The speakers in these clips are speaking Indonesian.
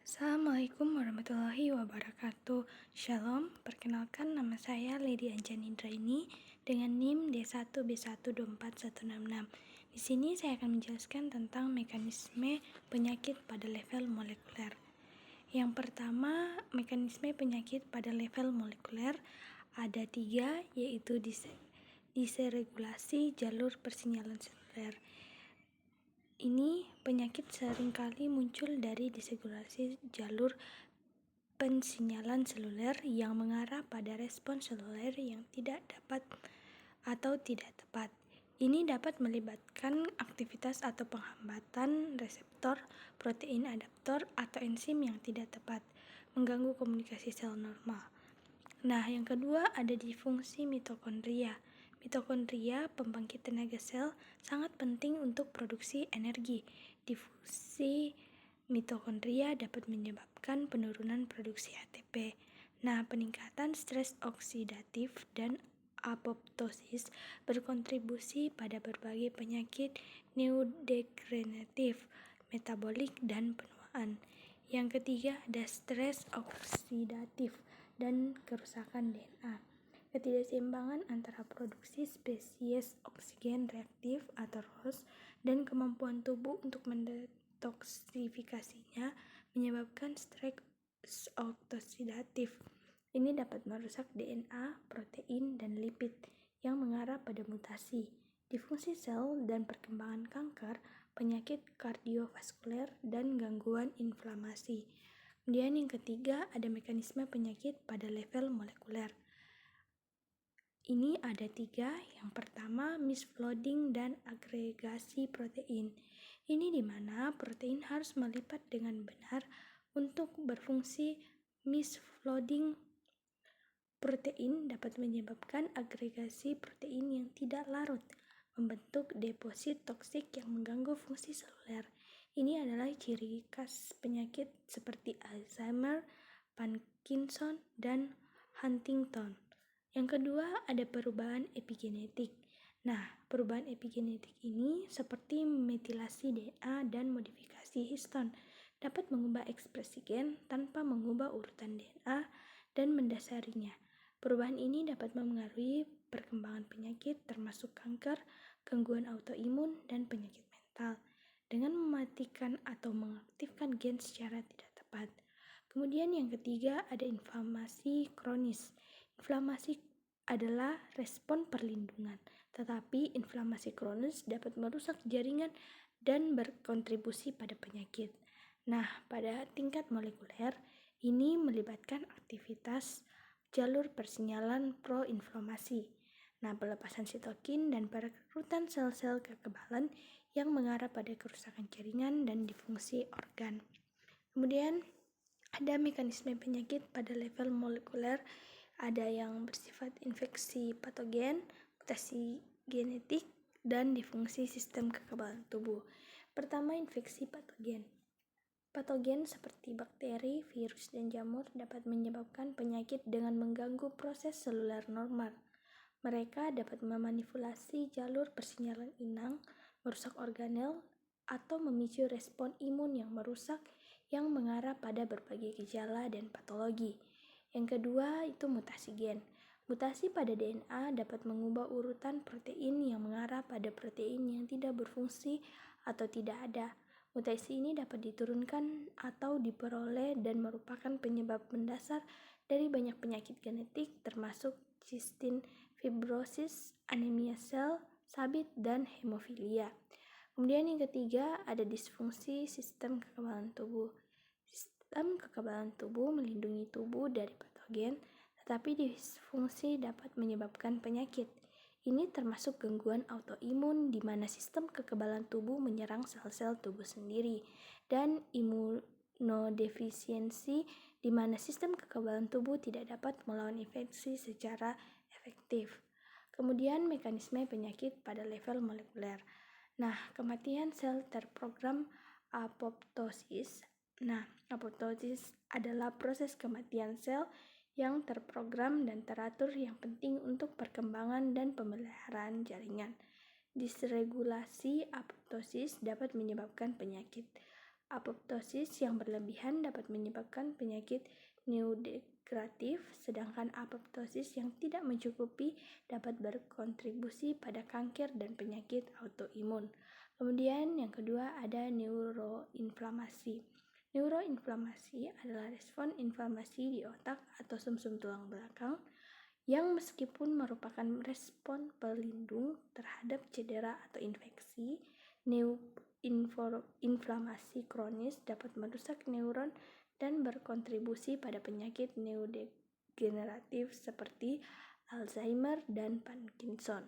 Assalamualaikum warahmatullahi wabarakatuh. Shalom, perkenalkan nama saya Lady Anjani Indraini dengan NIM D1B1241666. Di sini saya akan menjelaskan tentang mekanisme penyakit pada level molekuler. Yang pertama, mekanisme penyakit pada level molekuler ada 3, yaitu disregulasi jalur persinyalan seluler. Ini penyakit seringkali muncul dari disregulasi jalur pensinyalan seluler yang mengarah pada respon seluler yang tidak dapat atau tidak tepat. Ini dapat melibatkan aktivitas atau penghambatan reseptor, protein adaptor, atau enzim yang tidak tepat, mengganggu komunikasi sel normal. Nah, yang kedua ada disfungsi mitokondria. Mitokondria, pembangkit tenaga sel, sangat penting untuk produksi energi. Disfungsi mitokondria dapat menyebabkan penurunan produksi ATP. Nah, peningkatan stres oksidatif dan apoptosis berkontribusi pada berbagai penyakit neurodegeneratif, metabolik, dan penuaan. Yang ketiga ada stres oksidatif dan kerusakan DNA. Ketidakseimbangan antara produksi spesies oksigen reaktif atau ROS dan kemampuan tubuh untuk mendetoksifikasinya menyebabkan stres oksidatif. Ini dapat merusak DNA, protein, dan lipid yang mengarah pada mutasi, difungsi sel dan perkembangan kanker, penyakit kardiovaskuler, dan gangguan inflamasi. Kemudian yang ketiga ada mekanisme penyakit pada level molekuler. Ini ada 3. Yang pertama, misfolding dan agregasi protein. Ini di mana protein harus melipat dengan benar untuk berfungsi. Misfolding protein dapat menyebabkan agregasi protein yang tidak larut, membentuk deposit toksik yang mengganggu fungsi seluler. Ini adalah ciri khas penyakit seperti Alzheimer, Parkinson, dan Huntington. Yang kedua ada perubahan epigenetik. Nah, perubahan epigenetik ini seperti metilasi DNA dan modifikasi histon dapat mengubah ekspresi gen tanpa mengubah urutan DNA dan mendasarinya. Perubahan ini dapat mempengaruhi perkembangan penyakit termasuk kanker, gangguan autoimun, dan penyakit mental dengan mematikan atau mengaktifkan gen secara tidak tepat. Kemudian yang ketiga ada inflamasi kronis. Inflamasi adalah respon perlindungan, tetapi inflamasi kronis dapat merusak jaringan dan berkontribusi pada penyakit. Nah, pada tingkat molekuler, ini melibatkan aktivitas jalur persinyalan proinflamasi. Nah, pelepasan sitokin dan perekrutan sel-sel kekebalan yang mengarah pada kerusakan jaringan dan difungsi organ. Kemudian ada mekanisme penyakit pada level molekuler, ada yang bersifat infeksi patogen, mutasi genetik, dan difungsi sistem kekebalan tubuh. Pertama, infeksi patogen. Patogen seperti bakteri, virus, dan jamur dapat menyebabkan penyakit dengan mengganggu proses seluler normal. Mereka dapat memanipulasi jalur persinyalan inang, merusak organel, atau memicu respon imun yang merusak yang mengarah pada berbagai gejala dan patologi. Yang kedua itu mutasi gen. Mutasi pada DNA dapat mengubah urutan protein yang mengarah pada protein yang tidak berfungsi atau tidak ada. Mutasi ini dapat diturunkan atau diperoleh dan merupakan penyebab mendasar dari banyak penyakit genetik termasuk sistem fibrosis, anemia sel, sabit, dan hemofilia. Kemudian yang ketiga ada disfungsi sistem kekebalan tubuh. Sistem kekebalan tubuh melindungi tubuh dari patogen, tetapi disfungsi dapat menyebabkan penyakit. Ini termasuk gangguan autoimun di mana sistem kekebalan tubuh menyerang sel-sel tubuh sendiri, dan imunodefisiensi di mana sistem kekebalan tubuh tidak dapat melawan infeksi secara efektif. Kemudian mekanisme penyakit pada level molekuler. Nah, kematian sel terprogram apoptosis. Nah, apoptosis adalah proses kematian sel yang terprogram dan teratur yang penting untuk perkembangan dan pemeliharaan jaringan. Disregulasi apoptosis dapat menyebabkan penyakit. Apoptosis yang berlebihan dapat menyebabkan penyakit neurodegeneratif, sedangkan apoptosis yang tidak mencukupi dapat berkontribusi pada kanker dan penyakit autoimun. Kemudian yang kedua ada neuroinflamasi. Neuroinflamasi adalah respon inflamasi di otak atau sumsum tulang belakang yang meskipun merupakan respon pelindung terhadap cedera atau infeksi, inflamasi kronis dapat merusak neuron dan berkontribusi pada penyakit neurodegeneratif seperti Alzheimer dan Parkinson.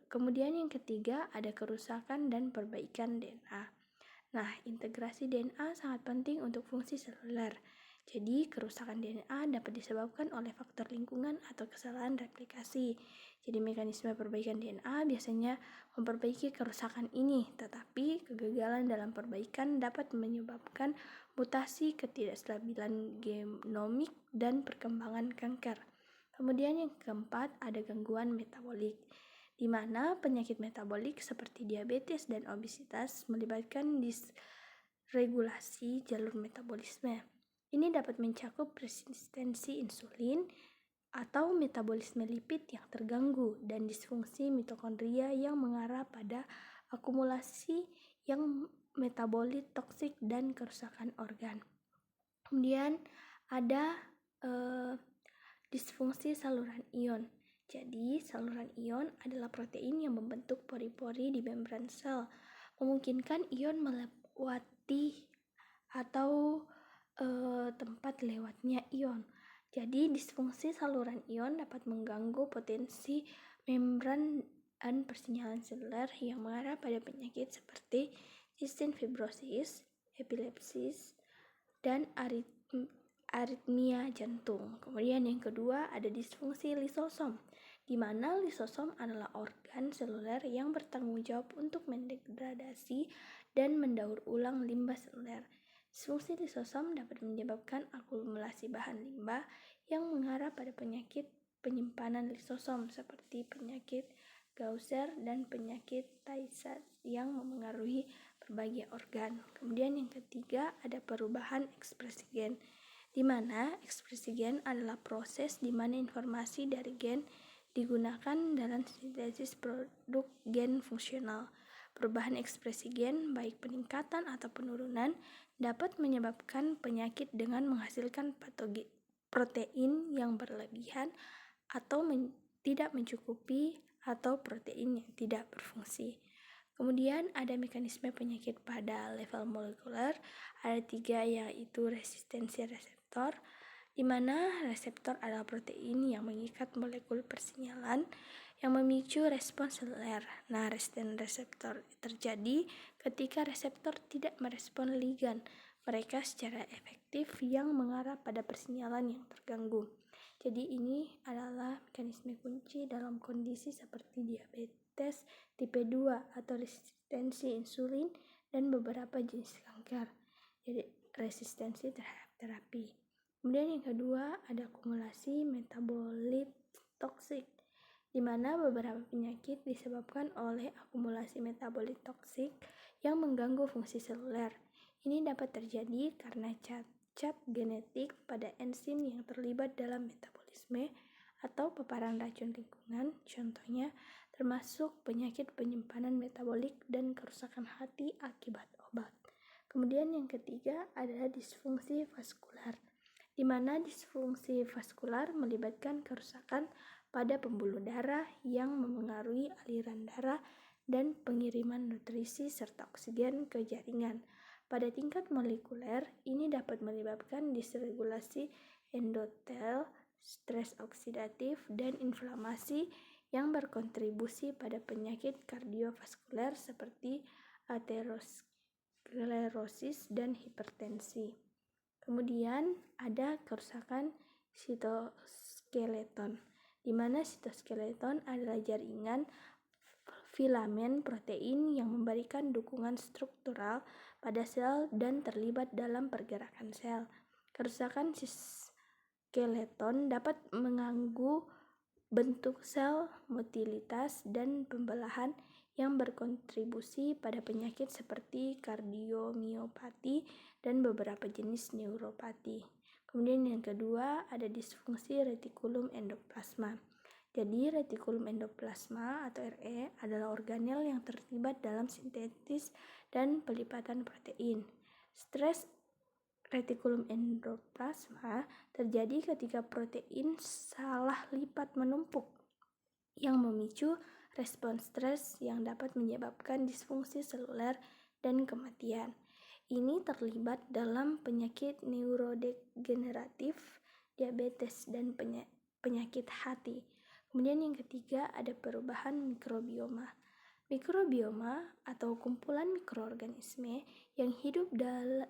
Kemudian yang ketiga ada kerusakan dan perbaikan DNA. Nah, integrasi DNA sangat penting untuk fungsi seluler. Jadi, kerusakan DNA dapat disebabkan oleh faktor lingkungan atau kesalahan replikasi. Jadi, mekanisme perbaikan DNA biasanya memperbaiki kerusakan ini, tetapi kegagalan dalam perbaikan dapat menyebabkan mutasi, ketidakstabilan genomik, dan perkembangan kanker. Kemudian yang keempat ada gangguan metabolik, di mana penyakit metabolik seperti diabetes dan obesitas melibatkan disregulasi jalur metabolisme. Ini dapat mencakup resistensi insulin atau metabolisme lipid yang terganggu dan disfungsi mitokondria yang mengarah pada akumulasi yang metabolit toksik dan kerusakan organ. Kemudian ada disfungsi saluran ion. Jadi, saluran ion adalah protein yang membentuk pori-pori di membran sel, memungkinkan ion melewati atau tempat lewatnya ion. Jadi, disfungsi saluran ion dapat mengganggu potensi membran dan persinyalan seluler yang mengarah pada penyakit seperti sistem fibrosis, epilepsis, dan aritmia jantung. Kemudian yang kedua ada disfungsi lisosom, di mana lisosom adalah organ seluler yang bertanggung jawab untuk mendegradasi dan mendaur ulang limbah seluler. Disfungsi lisosom dapat menyebabkan akumulasi bahan limbah yang mengarah pada penyakit penyimpanan lisosom seperti penyakit Gaucher dan penyakit Tay Sachs yang memengaruhi berbagai organ. Kemudian yang ketiga ada perubahan ekspresi gen, di mana ekspresi gen adalah proses di mana informasi dari gen digunakan dalam sintesis produk gen fungsional. Perubahan ekspresi gen, baik peningkatan atau penurunan, dapat menyebabkan penyakit dengan menghasilkan protein yang berlebihan atau tidak mencukupi atau protein yang tidak berfungsi. Kemudian ada mekanisme penyakit pada level molekuler, ada 3 yaitu resistensi reseptor, di mana reseptor adalah protein yang mengikat molekul persinyalan yang memicu respons seluler. Nah, resistensi reseptor terjadi ketika reseptor tidak merespon ligan mereka secara efektif yang mengarah pada persinyalan yang terganggu. Jadi ini adalah mekanisme kunci dalam kondisi seperti diabetes tipe 2 atau resistensi insulin dan beberapa jenis kanker. Jadi resistensi terhadap terapi. Kemudian yang kedua ada akumulasi metabolit toksik, di mana beberapa penyakit disebabkan oleh akumulasi metabolit toksik yang mengganggu fungsi seluler. Ini dapat terjadi karena cacat genetik pada enzim yang terlibat dalam metabolisme atau paparan racun lingkungan, contohnya termasuk penyakit penyimpanan metabolik dan kerusakan hati akibat obat. Kemudian yang ketiga adalah disfungsi vaskular, di mana disfungsi vaskular melibatkan kerusakan pada pembuluh darah yang memengaruhi aliran darah dan pengiriman nutrisi serta oksigen ke jaringan. Pada tingkat molekuler, ini dapat menyebabkan disregulasi endotel, stres oksidatif, dan inflamasi yang berkontribusi pada penyakit kardiovaskuler seperti aterosklerosis dan hipertensi. Kemudian ada kerusakan sitoskeleton, di mana sitoskeleton adalah jaringan filamen protein yang memberikan dukungan struktural pada sel dan terlibat dalam pergerakan sel. Kerusakan skeleton dapat mengganggu bentuk sel, motilitas, dan pembelahan yang berkontribusi pada penyakit seperti kardiomiopati dan beberapa jenis neuropati. Kemudian yang kedua ada disfungsi retikulum endoplasma. Jadi retikulum endoplasma atau RE adalah organel yang terlibat dalam sintesis dan pelipatan protein. Stres retikulum endoplasma terjadi ketika protein salah lipat menumpuk yang memicu respons stres yang dapat menyebabkan disfungsi seluler dan kematian. Ini terlibat dalam penyakit neurodegeneratif, diabetes, dan penyakit hati. Kemudian yang ketiga ada perubahan mikrobioma. Mikrobioma atau kumpulan mikroorganisme yang hidup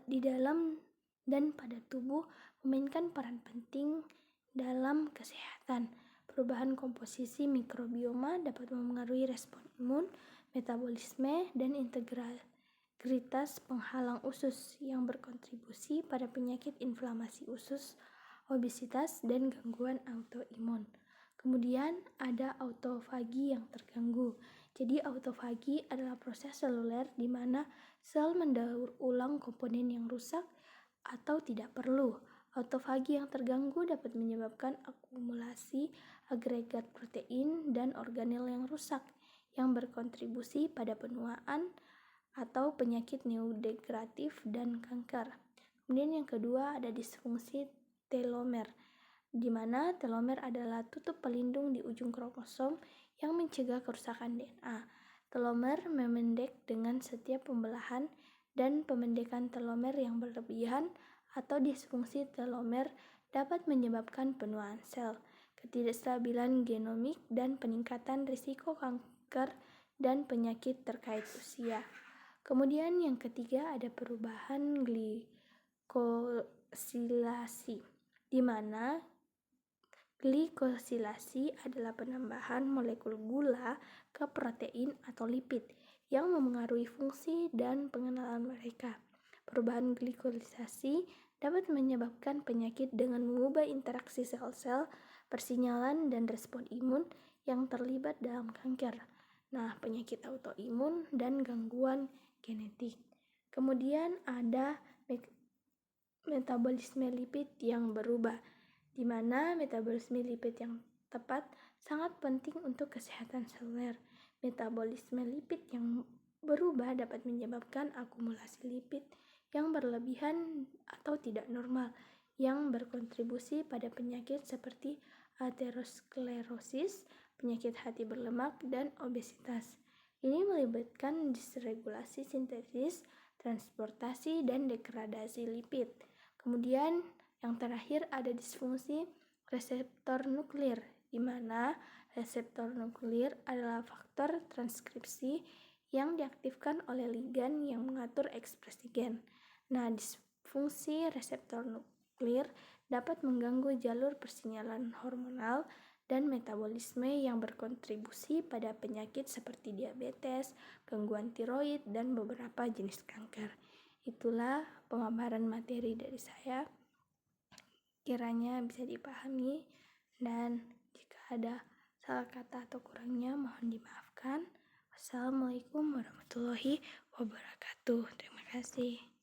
di dalam dan pada tubuh memainkan peran penting dalam kesehatan. Perubahan komposisi mikrobioma dapat memengaruhi respon imun, metabolisme, dan integritas penghalang usus yang berkontribusi pada penyakit inflamasi usus, obesitas, dan gangguan autoimun. Kemudian ada autofagi yang terganggu. Jadi autofagi adalah proses seluler di mana sel mendaur ulang komponen yang rusak atau tidak perlu. Autofagi yang terganggu dapat menyebabkan akumulasi agregat protein dan organel yang rusak yang berkontribusi pada penuaan atau penyakit neurodegeneratif dan kanker. Kemudian yang kedua ada disfungsi telomer, di mana telomer adalah tutup pelindung di ujung kromosom yang mencegah kerusakan DNA. Telomer memendek dengan setiap pembelahan dan pemendekan telomer yang berlebihan atau disfungsi telomer dapat menyebabkan penuaan sel, ketidakstabilan genomik, dan peningkatan risiko kanker dan penyakit terkait usia. Kemudian yang ketiga ada perubahan glikosilasi, di mana glikosilasi adalah penambahan molekul gula ke protein atau lipid yang memengaruhi fungsi dan pengenalan mereka. Perubahan glikolisasi dapat menyebabkan penyakit dengan mengubah interaksi sel-sel, persinyalan, dan respon imun yang terlibat dalam kanker. Nah, penyakit autoimun dan gangguan genetik. Kemudian ada metabolisme lipid yang berubah, di mana metabolisme lipid yang tepat sangat penting untuk kesehatan seluler. Metabolisme lipid yang berubah dapat menyebabkan akumulasi lipid yang berlebihan atau tidak normal yang berkontribusi pada penyakit seperti aterosklerosis, penyakit hati berlemak, dan obesitas. Ini melibatkan disregulasi sintesis, transportasi, dan degradasi lipid. Kemudian yang terakhir ada disfungsi reseptor nuklir, di mana reseptor nuklir adalah faktor transkripsi yang diaktifkan oleh ligan yang mengatur ekspresi gen. Nah, disfungsi reseptor nuklir dapat mengganggu jalur persinyalan hormonal dan metabolisme yang berkontribusi pada penyakit seperti diabetes, gangguan tiroid, dan beberapa jenis kanker. Itulah pemaparan materi dari saya. Kiranya bisa dipahami, dan jika ada salah kata atau kurangnya mohon dimaafkan. Wassalamualaikum warahmatullahi wabarakatuh. Terima kasih.